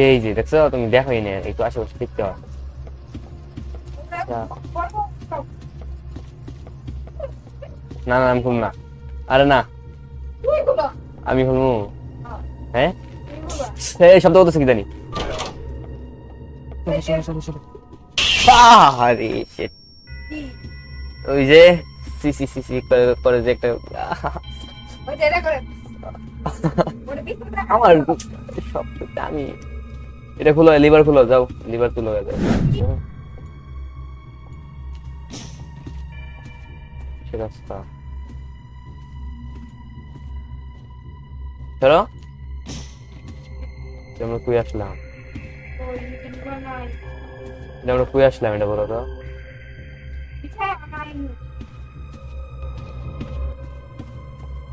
এই যে দেখছো, তুমি দেখোই না, একটু আশেপাশে দেখতে হয়। না না, আমি খুলব না। আরে না, আমি খুলবো। হ্যাঁ, এই শব্দ করতেছে কি জানি। আরে shit। ওই যে সি সি সি সি করে করে যে একটা আমার সব আমি এটা খুলো, লিভার খুলো, যাও লিভার তুলো যাও। সে রাস্তা ধরো, আমরা কুই আসলাম, আমরা কুই আসলাম, এটা বলো তো।